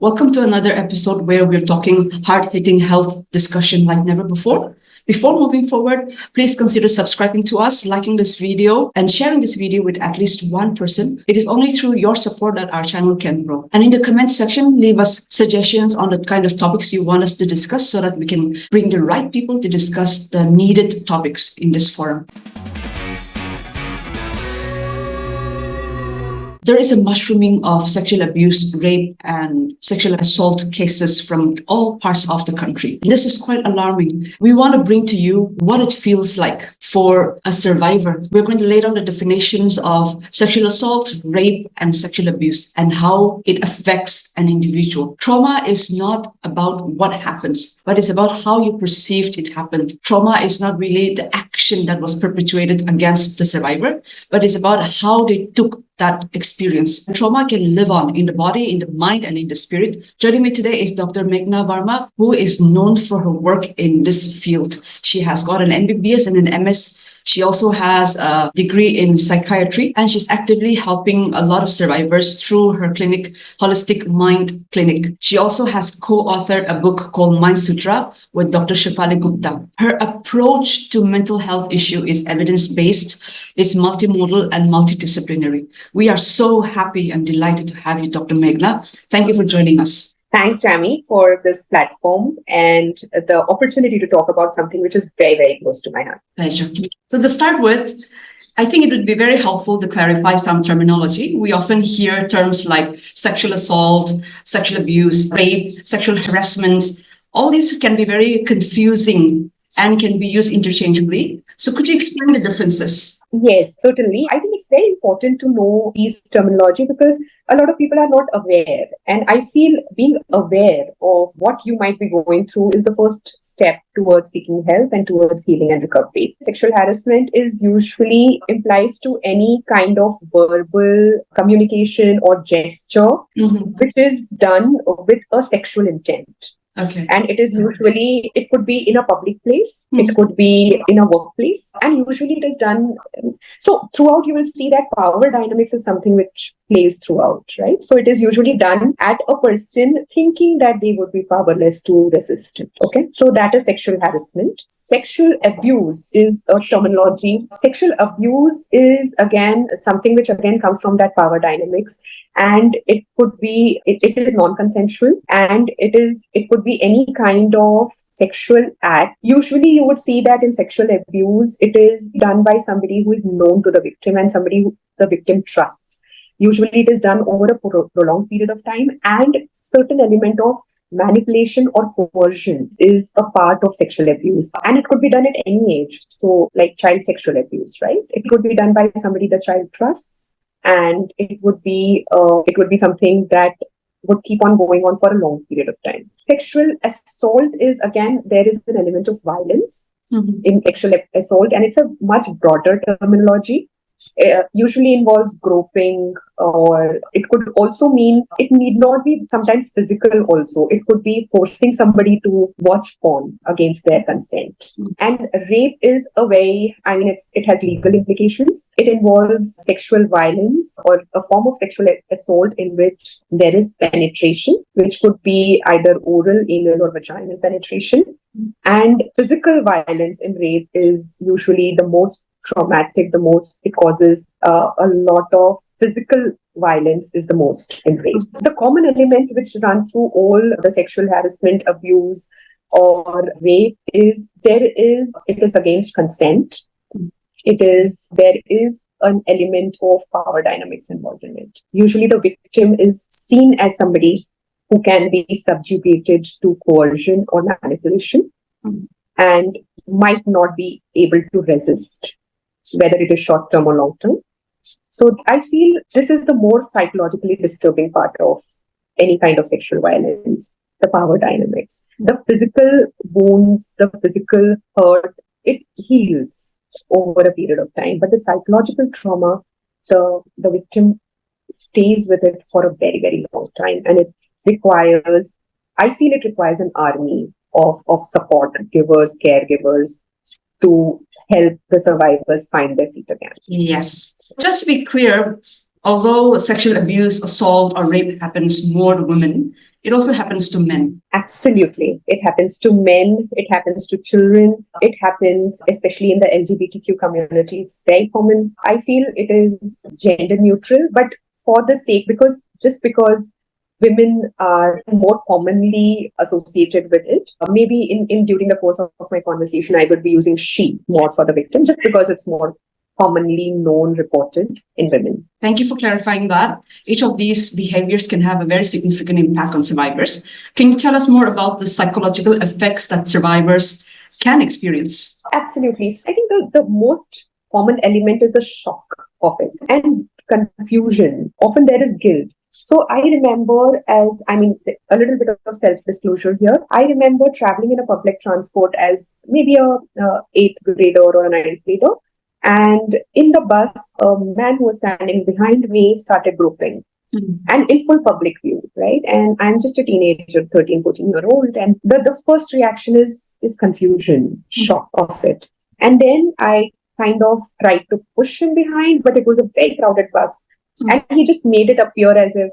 Welcome to another episode where we're talking hard-hitting health discussion like never before. Before moving forward, please consider subscribing to us, liking this video, and sharing this video with at least one person. It is only through your support that our channel can grow. And in the comment section, leave us suggestions on the kind of topics you want us to discuss so that we can bring the right people to discuss the needed topics in this forum. There is a mushrooming of sexual abuse, rape, and sexual assault cases from all parts of the country. This is quite alarming. We want to bring to you what it feels like for a survivor. We're going to lay down the definitions of sexual assault, rape, and sexual abuse, and how it affects an individual. Trauma is not about what happens, but it's about how you perceived it happened. Trauma is not really the action that was perpetuated against the survivor, but it's about how they took that experience. Trauma can live on in the body, in the mind, and in the spirit. Joining me today is Dr. Meghna Varma, who is known for her work in this field. She has got an MBBS and an MS. She also has a degree in psychiatry, and she's actively helping a lot of survivors through her clinic, Holistic Mind Clinic. She also has co-authored a book called Mind Sutra with Dr. Shefali Gupta. Her approach to mental health issue is evidence-based, is multimodal and multidisciplinary. We are so happy and delighted to have you, Dr. Meghna. Thank you for joining us. Thanks, Tammy, for this platform and the opportunity to talk about something which is very, very close to my heart. Pleasure. So to start with, I think it would be very helpful to clarify some terminology. We often hear terms like sexual assault, sexual abuse, rape, sexual harassment. All these can be very confusing and can be used interchangeably. So could you explain the differences? Yes, certainly. I think it's very important to know these terminology because a lot of people are not aware. And I feel being aware of what you might be going through is the first step towards seeking help and towards healing and recovery. Sexual harassment is usually implies to any kind of verbal communication or gesture, which is done with a sexual intent. Okay. And it is usually, it could be in a public place, it could be in a workplace, and usually it is done. So throughout you will see that power dynamics is something which plays throughout, right? So it is usually done at a person thinking that they would be powerless to resist it. Okay. So that is sexual harassment. Sexual abuse is a terminology. Sexual abuse is again something which again comes from that power dynamics. And it could be, it is non-consensual, and it could be any kind of sexual act. Usually you would see that in sexual abuse, it is done by somebody who is known to the victim and somebody who the victim trusts. Usually it is done over a prolonged period of time, and certain element of manipulation or coercion is a part of sexual abuse. And it could be done at any age. So like child sexual abuse, right? It could be done by somebody the child trusts. And it would be something that would keep on going on for a long period of time. Sexual assault is, again, there is an element of violence in sexual assault, and it's a much broader terminology. Usually involves groping, or it could also mean, it need not be sometimes physical also. It could be forcing somebody to watch porn against their consent. And rape is a way, it has legal implications. It involves sexual violence or a form of sexual assault in which there is penetration, which could be either oral, anal, or vaginal penetration. And physical violence in rape is usually the most traumatic, it causes a lot of physical violence is the most in rape. The common element which run through all the sexual harassment, abuse, or rape is it is against consent. There is an element of power dynamics involved in it. Usually the victim is seen as somebody who can be subjugated to coercion or manipulation and might not be able to resist, whether it is short-term or long-term. So I feel this is the more psychologically disturbing part of any kind of sexual violence, the power dynamics. The physical wounds, the physical hurt, it heals over a period of time. But the psychological trauma, the victim stays with it for a very, very long time. And it requires an army of support givers, caregivers, to help the survivors find their feet again. Yes. Just to be clear, although sexual abuse, assault, or rape happens more to women, it also happens to men. Absolutely. It happens to men, it happens to children, it happens especially in the LGBTQ community. It's very common. I feel it is gender neutral, but for the sake, because women are more commonly associated with it. Maybe in during the course of my conversation, I would be using she more for the victim, just because it's more commonly known, reported in women. Thank you for clarifying that. Each of these behaviors can have a very significant impact on survivors. Can you tell us more about the psychological effects that survivors can experience? Absolutely. I think the most common element is the shock of it and confusion. Often there is guilt. So I remember, a little bit of self-disclosure here. I remember traveling in a public transport as maybe a eighth grader or a ninth grader. And in the bus, a man who was standing behind me started groping. And in full public view, right? And I'm just a teenager, 13, 14-year-old. And the first reaction is confusion, shock of it. And then I kind of tried to push him behind, but it was a very crowded bus. And he just made it appear as if,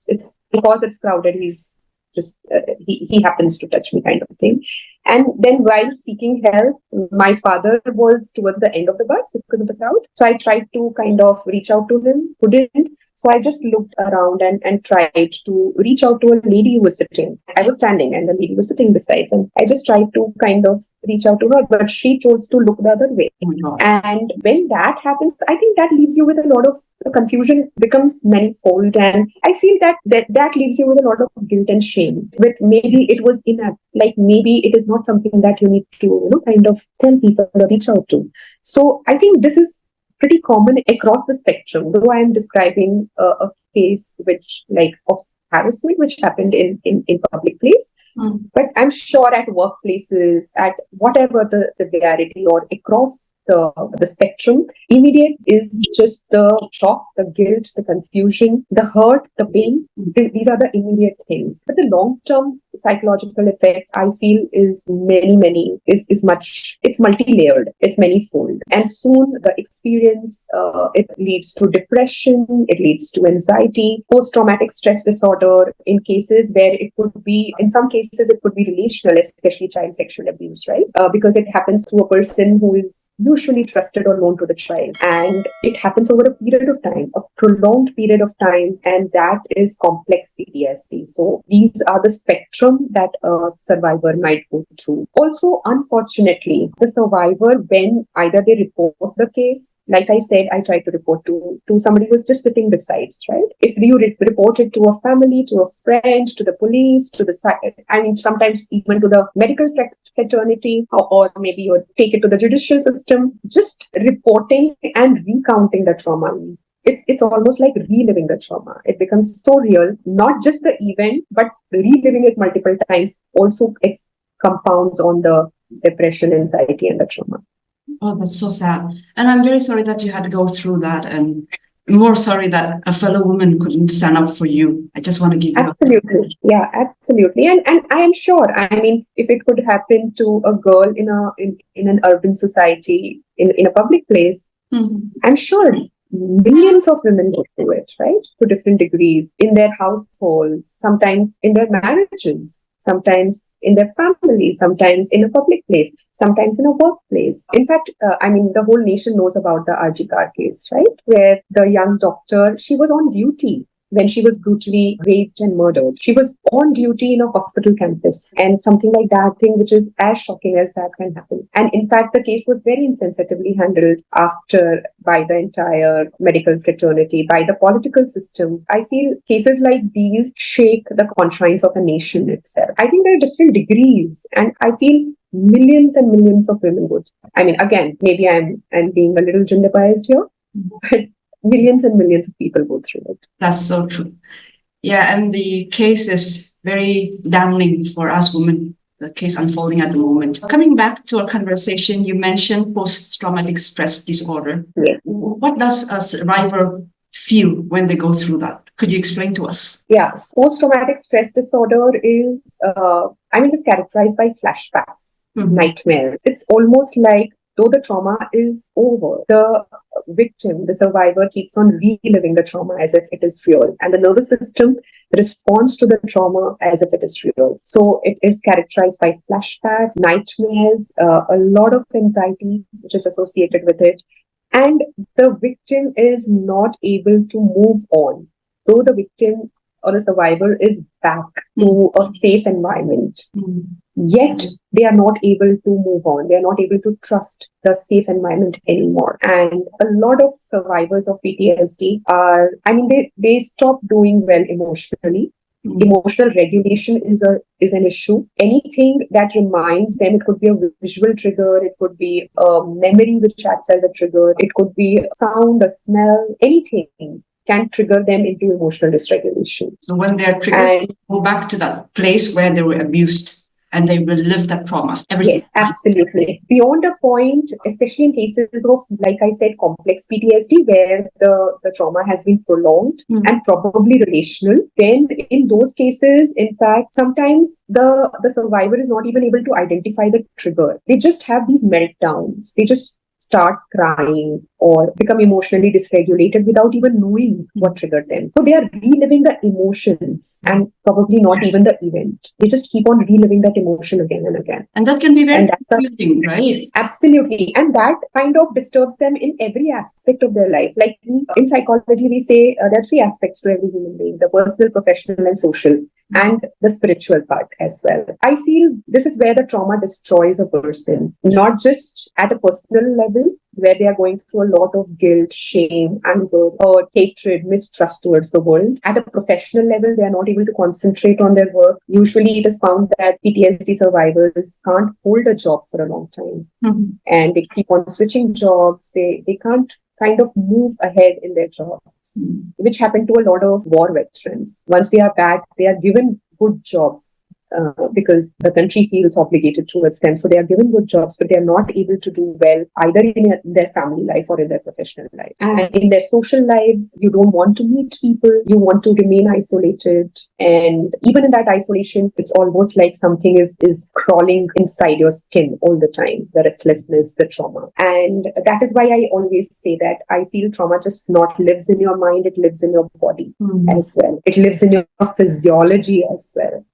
it's because it's crowded, he's just, he happens to touch me kind of thing. And then while seeking help, my father was towards the end of the bus because of the crowd. So I tried to kind of reach out to him, couldn't. So I just looked around and tried to reach out to a lady who was sitting. I was standing and the lady was sitting beside. And I just tried to kind of reach out to her, but she chose to look the other way. And when that happens, I think that leaves you with a lot of confusion, becomes manifold. And I feel that leaves you with a lot of guilt and shame. With maybe it was maybe it is not something that you need to, kind of tell people or reach out to. So I think this is pretty common across the spectrum, though I am describing a case of harassment which happened in public place. But I'm sure at workplaces, at whatever the severity or across the spectrum, immediate is just the shock, the guilt, the confusion, the hurt, the pain. These are the immediate things. But the long-term psychological effects, I feel, is it's multi-layered, it's many-fold. And soon the experience, it leads to depression, it leads to anxiety, post-traumatic stress disorder, in cases where in some cases it could be relational, especially child sexual abuse, right? Because it happens to a person who is usually trusted or known to the child. And it happens over a period of time, a prolonged period of time, and that is complex PTSD. So these are the spectrum that a survivor might go through. Also, unfortunately, the survivor, when either they report the case, like I said, I tried to report to somebody who was just sitting beside, right? If you report it to a family, to a friend, to the police, sometimes even to the medical fraternity, or maybe you take it to the judicial system, just reporting and recounting the trauma. It's almost like reliving the trauma. It becomes so real, not just the event, but reliving it multiple times also compounds on the depression, anxiety, and the trauma. Oh, that's so sad. And I'm very sorry that you had to go through that, and more sorry that a fellow woman couldn't stand up for you. I just want to give you absolutely. Yeah, absolutely. And I am sure, if it could happen to a girl in an urban society, in a public place, I'm sure millions of women go through it, right? To different degrees, in their households, sometimes in their marriages, sometimes in their family, sometimes in a public place, sometimes in a workplace. In fact, the whole nation knows about the RG Kar case, right? Where the young doctor, she was on duty when she was brutally raped and murdered. She was on duty in a hospital campus, and something like that thing, which is as shocking as that can happen. And in fact, the case was very insensitively handled by the entire medical fraternity, by the political system. I feel cases like these shake the confines of a nation itself. I think there are different degrees, and I feel millions and millions of women would. Again, maybe I'm being a little gender biased here, but millions and millions of people go through it. That's so true. Yeah, and the case is very damning for us women, the case unfolding at the moment. Coming back to our conversation, you mentioned post-traumatic stress disorder. Yes. What does a survivor feel when they go through that? Could you explain to us? Yeah, post-traumatic stress disorder is characterized by flashbacks, nightmares. It's almost like though the trauma is over, the victim, the survivor, keeps on reliving the trauma as if it is real. And the nervous system responds to the trauma as if it is real. So it is characterized by flashbacks, nightmares, a lot of anxiety which is associated with it. And the victim is not able to move on, though the victim or the survivor is back to a safe environment. Yet they are not able to move on. They are not able to trust the safe environment anymore. And a lot of survivors of PTSD they stop doing well emotionally. Emotional regulation is an issue. Anything that reminds them, it could be a visual trigger, it could be a memory which acts as a trigger, it could be a sound, a smell, anything can trigger them into emotional dysregulation. So when they're triggered, they go back to that place where they were abused and they relive that trauma. Yes, absolutely. Beyond a point, especially in cases of, like I said, complex PTSD, where the trauma has been prolonged and probably relational, then in those cases, in fact, sometimes the survivor is not even able to identify the trigger. They just have these meltdowns. They just start crying or become emotionally dysregulated without even knowing what triggered them. So they are reliving the emotions and probably not even the event. They just keep on reliving that emotion again and again. And that can be very confusing, right? Absolutely. And that kind of disturbs them in every aspect of their life. Like in psychology, we say there are three aspects to every human being: the personal, professional, and social, and the spiritual part as well. I feel this is where the trauma destroys a person, not just at a personal level, where they are going through a lot of guilt, shame, anger, hurt, hatred, mistrust towards the world. At a professional level, they are not able to concentrate on their work. Usually it is found that PTSD survivors can't hold a job for a long time. And they keep on switching jobs. They can't kind of move ahead in their jobs, which happened to a lot of war veterans. Once they are back, they are given good jobs. Because the country feels obligated towards them. So they are given good jobs, but they are not able to do well either in their family life or in their professional life. And in their social lives, you don't want to meet people. You want to remain isolated. And even in that isolation, it's almost like something is crawling inside your skin all the time, the restlessness, the trauma. And that is why I always say that I feel trauma just not lives in your mind, it lives in your body as well. It lives in your physiology as well.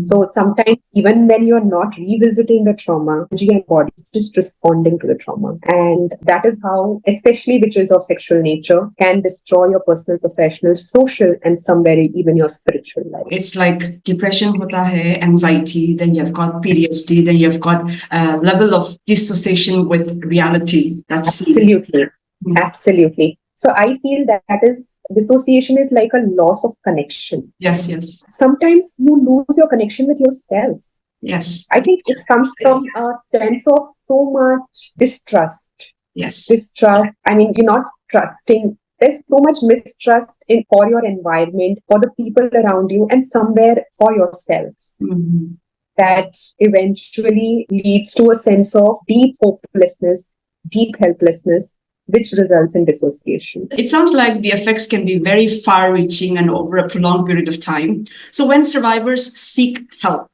So sometimes even when you're not revisiting the trauma, your body is just responding to the trauma. And that is how, especially witches of sexual nature, can destroy your personal, professional, social, and somewhere even your spiritual life. It's like depression, hota hai, anxiety, then you've got PTSD, then you've got a level of dissociation with reality. That's absolutely. Absolutely. So I feel that dissociation is like a loss of connection. Yes. Sometimes you lose your connection with yourself. Yes. I think it comes from a sense of so much distrust. Yes. Distrust. I mean, you're not trusting. There's so much mistrust for your environment, for the people around you, and somewhere for yourself. That eventually leads to a sense of deep hopelessness, deep helplessness, which results in dissociation. It sounds like the effects can be very far-reaching and over a prolonged period of time. So when survivors seek help,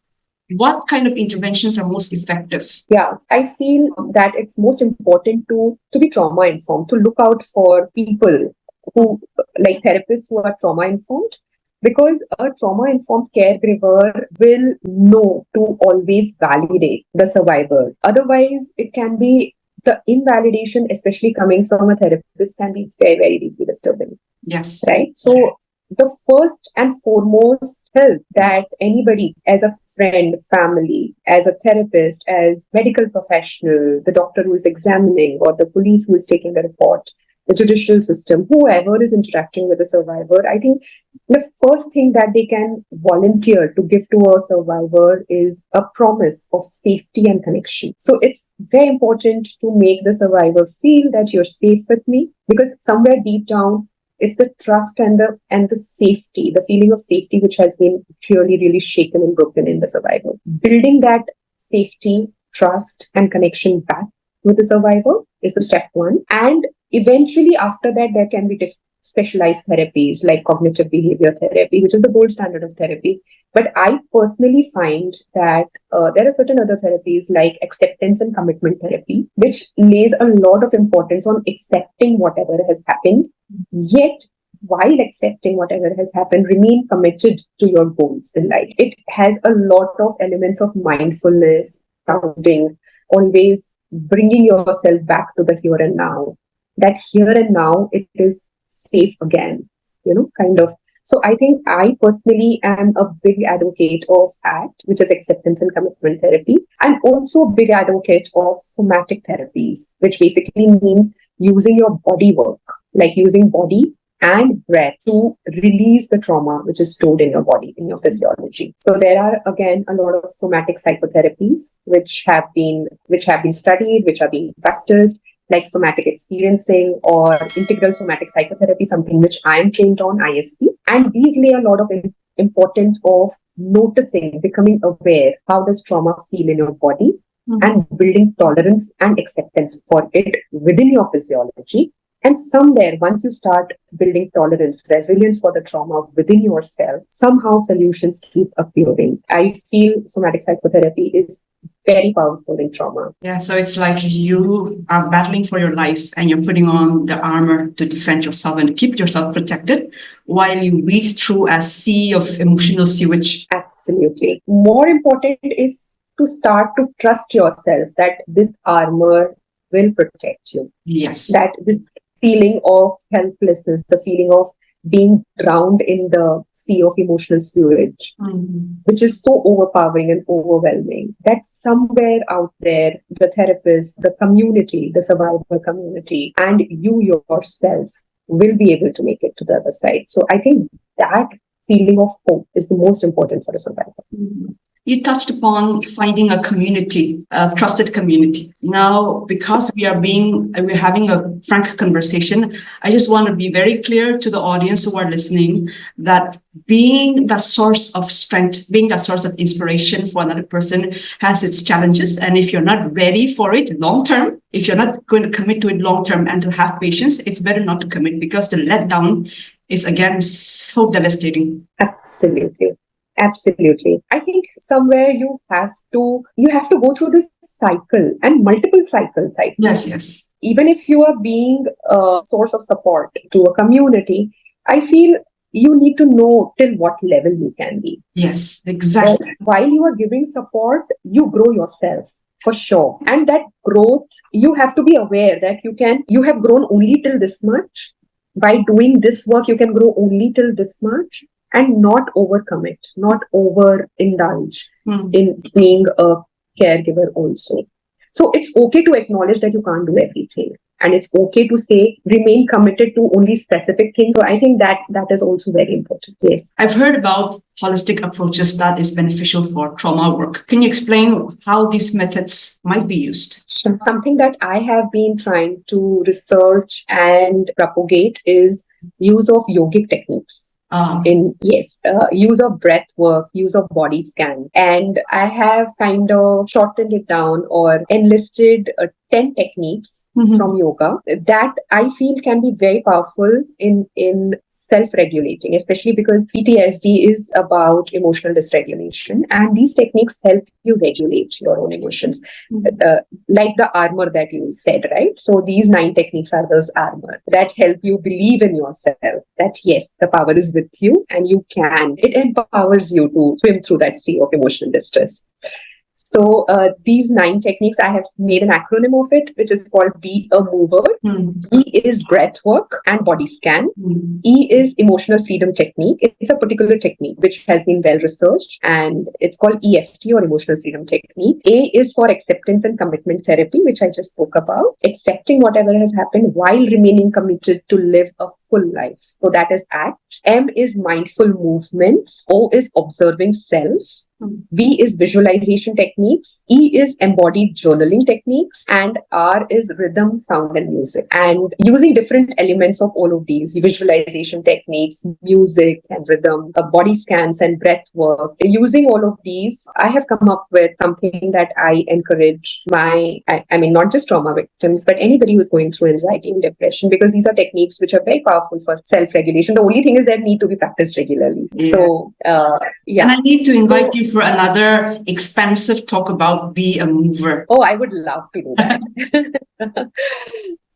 what kind of interventions are most effective? Yeah, I feel that it's most important to be trauma-informed, to look out for people who, like therapists who are trauma-informed, because a trauma-informed caregiver will know to always validate the survivor. Otherwise, it can be the invalidation, especially coming from a therapist, can be very, very deeply disturbing. Yes. Right? So the first and foremost help that anybody, as a friend, family, as a therapist, as medical professional, the doctor who is examining, or the police who is taking the report, the judicial system, whoever is interacting with the survivor, I think the first thing that they can volunteer to give to a survivor is a promise of safety and connection. So it's very important to make the survivor feel that you're safe with me, because somewhere deep down, it's the trust and the safety, the feeling of safety, which has been really shaken and broken in the survivor. Building that safety, trust, and connection back with the survivor is the step one. And eventually, after that, there can be specialized therapies like cognitive behavior therapy, which is the gold standard of therapy. But I personally find that there are certain other therapies like acceptance and commitment therapy, which lays a lot of importance on accepting whatever has happened, yet while accepting whatever has happened, remain committed to your goals in life. It has a lot of elements of mindfulness, grounding, always bringing yourself back to the here and now. That here and now, it is safe again, kind of. So I think I personally am a big advocate of ACT, which is acceptance and commitment therapy, and also a big advocate of somatic therapies, which basically means using your body work, like using body and breath to release the trauma which is stored in your body, in your physiology. So there are again a lot of somatic psychotherapies which have been studied, which are being practiced, like somatic experiencing or integral somatic psychotherapy, something which I am trained on, ISP. And these lay a lot of importance of noticing, becoming aware, how does trauma feel in your body, and building tolerance and acceptance for it within your physiology. And somewhere, once you start building tolerance, resilience for the trauma within yourself, somehow solutions keep appearing. I feel somatic psychotherapy is very powerful in trauma. Yeah, so it's like you are battling for your life and you're putting on the armor to defend yourself and keep yourself protected while you weed through a sea of emotional sewage. Absolutely. More important is to start to trust yourself that this armor will protect you. Yes. That this feeling of helplessness, the feeling of being drowned in the sea of emotional sewage, which is so overpowering and overwhelming, that somewhere out there, the therapist, the community, the survivor community, and you yourself will be able to make it to the other side. So I think that feeling of hope is the most important for a survivor. You touched upon finding a community, a trusted community. Now, because we're having a frank conversation, I just want to be very clear to the audience who are listening that being that source of strength, being that source of inspiration for another person has its challenges. And if you're not ready for it long term, if you're not going to commit to it long term and to have patience, it's better not to commit because the letdown is again so devastating. Absolutely. I think somewhere you have to go through this cycle and multiple cycles. Yes. Even if you are being a source of support to a community, I feel you need to know till what level you can be. Yes, exactly. But while you are giving support, you grow yourself for sure. And that growth, you have to be aware that you have grown only till this much. By doing this work, you can grow only till this much. And not overcommit, not overindulge in being a caregiver also. So it's okay to acknowledge that you can't do everything. And it's okay to say, remain committed to only specific things. So I think that is also very important. Yes. I've heard about holistic approaches that is beneficial for trauma work. Can you explain how these methods might be used? Something that I have been trying to research and propagate is use of yogic techniques. Use of breath work, use of body scan. And I have kind of shortened it down or enlisted 10 techniques from yoga that I feel can be very powerful in self-regulating, especially because PTSD is about emotional dysregulation. And these techniques help you regulate your own emotions, like the armor that you said, right? So these 9 techniques are those armor that help you believe in yourself that yes, the power is with you and you can. It empowers you to swim through that sea of emotional distress. So these 9 techniques, I have made an acronym of it, which is called Be a Mover. E is breath work and body scan. E is emotional freedom technique. It's a particular technique which has been well researched and it's called EFT or emotional freedom technique. A is for acceptance and commitment therapy, which I just spoke about. Accepting whatever has happened while remaining committed to live a full life. So that is ACT. M is mindful movements. O is observing self. V is visualization techniques. E is embodied journaling techniques. And R is rhythm, sound, and music. And using different elements of all of these, visualization techniques, music and rhythm, body scans and breath work, using all of these, I have come up with something that I encourage not just trauma victims, but anybody who's going through anxiety and depression, because these are techniques which are very powerful powerful for self-regulation. The only thing is that need to be practiced regularly. Yeah. So, yeah. And I need to invite you for another expansive talk about Be a Mover. Oh, I would love to do that.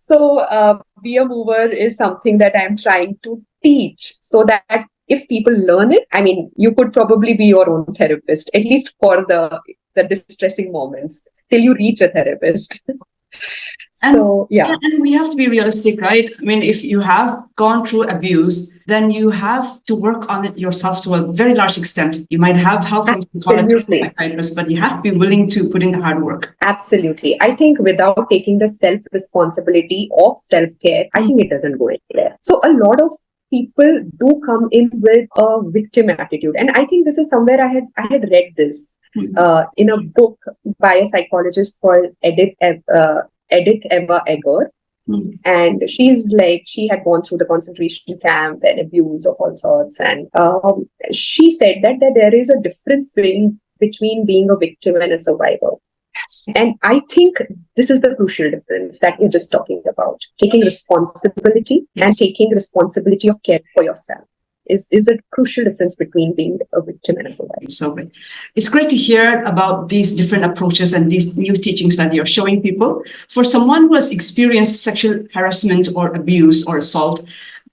So, Be a Mover is something that I'm trying to teach so that if people learn it, I mean, you could probably be your own therapist, at least for the distressing moments till you reach a therapist. So, yeah. And we have to be realistic, right? I mean, if you have gone through abuse, then you have to work on it yourself to a very large extent. You might have help from psychologists, psychiatrists, but you have to be willing to put in the hard work. Absolutely. I think without taking the self-responsibility of self-care, I think it doesn't go anywhere. So a lot of people do come in with a victim attitude. And I think this is somewhere I had read this in a book by a psychologist called Edith Eva Eger. And she's like, she had gone through the concentration camp and abuse of all sorts. And she said that there is a difference between being a victim and a survivor. Yes. And I think this is the crucial difference that you're just talking about. Taking responsibility and taking responsibility of care for yourself is the crucial difference between being a victim and a survivor. So it's great to hear about these different approaches and these new teachings that you're showing people. For someone who has experienced sexual harassment or abuse or assault,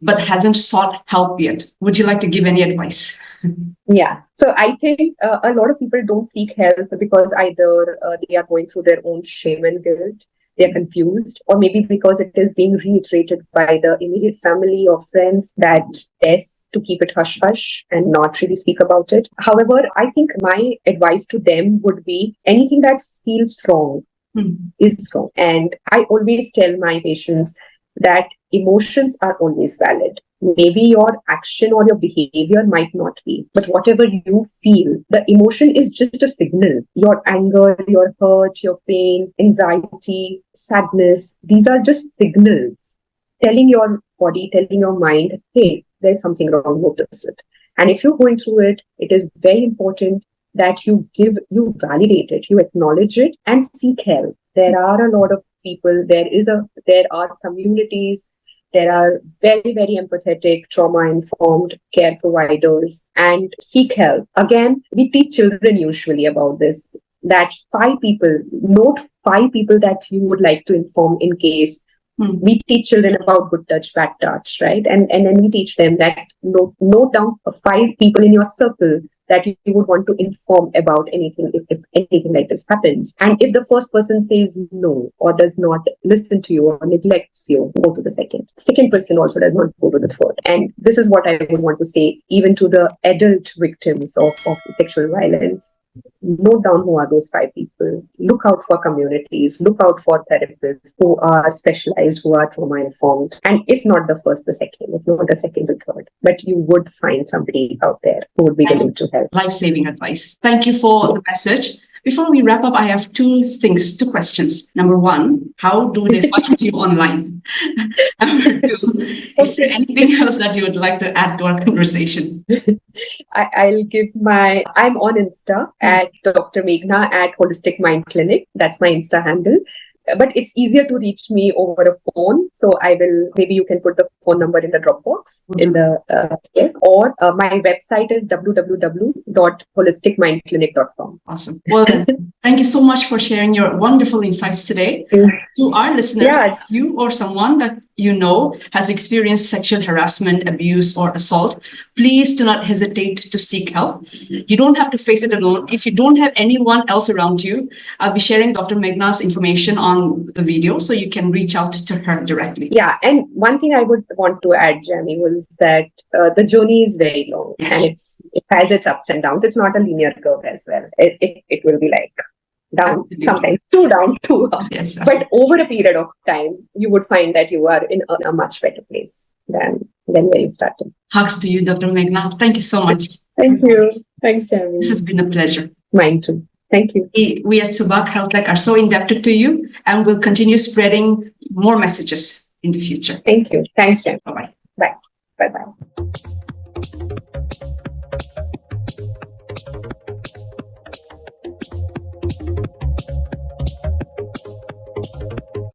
but hasn't sought help yet, would you like to give any advice? Yeah. So I think a lot of people don't seek help because either they are going through their own shame and guilt, they're confused, or maybe because it is being reiterated by the immediate family or friends that best to keep it hush-hush and not really speak about it. However, I think my advice to them would be anything that feels wrong is wrong. And I always tell my patients that emotions are always valid. Maybe your action or your behavior might not be, but whatever you feel, the emotion is just a signal. Your anger, your hurt, your pain, anxiety, sadness, these are just signals telling your body, telling your mind, hey, there's something wrong, notice it. And if you're going through it, it is very important that you validate it, you acknowledge it and seek help. There are a lot of people, there are communities, there are very, very empathetic, trauma-informed care providers, and seek help. Again, we teach children usually about this, that note 5 people that you would like to inform in case. We teach children about good touch, bad touch, right? And then we teach them that note down 5 people in your circle that you would want to inform about anything if anything like this happens. And if the first person says no or does not listen to you or neglects you, go to the second. Second person also does not go to the third. And this is what I would want to say even to the adult victims of sexual violence. Note down who are those 5 people. Look out for communities. Look out for therapists who are specialized, who are trauma-informed. And if not the first, the second. If not the second, the third. But you would find somebody out there who would be willing to help. Life-saving advice. Thank you for the message. Before we wrap up, I have 2 questions. Number 1, how do they find you online? Number 2, is there anything else that you would like to add to our conversation? I'm on Insta at Dr Meghna at Holistic Mind Clinic. That's my Insta handle. But it's easier to reach me over a phone. So maybe you can put the phone number in the Dropbox or my website is www.holisticmindclinic.com. Awesome. Well, thank you so much for sharing your wonderful insights today. To our listeners, if you or someone that you know has experienced sexual harassment, abuse, or assault, please do not hesitate to seek help. You don't have to face it alone. If you don't have anyone else around you, I'll be sharing Dr. Meghna's information on the video so you can reach out to her directly. Yeah, and one thing I would want to add, Jamie, was that the journey is very long and it has its ups and downs. It's not a linear curve as well. It will be like down, sometimes 2 down, 2 up. Yes, but over a period of time, you would find that you are in a much better place than where you started. Hugs to you, Dr. Meghna. Thank you so much. Thank you. Thanks, Jamie. This has been a pleasure. Mine too. Thank you. We at Subak Health Tech are so indebted to you and will continue spreading more messages in the future. Thank you. Thanks, Jamie. Bye-bye. Bye. Bye-bye.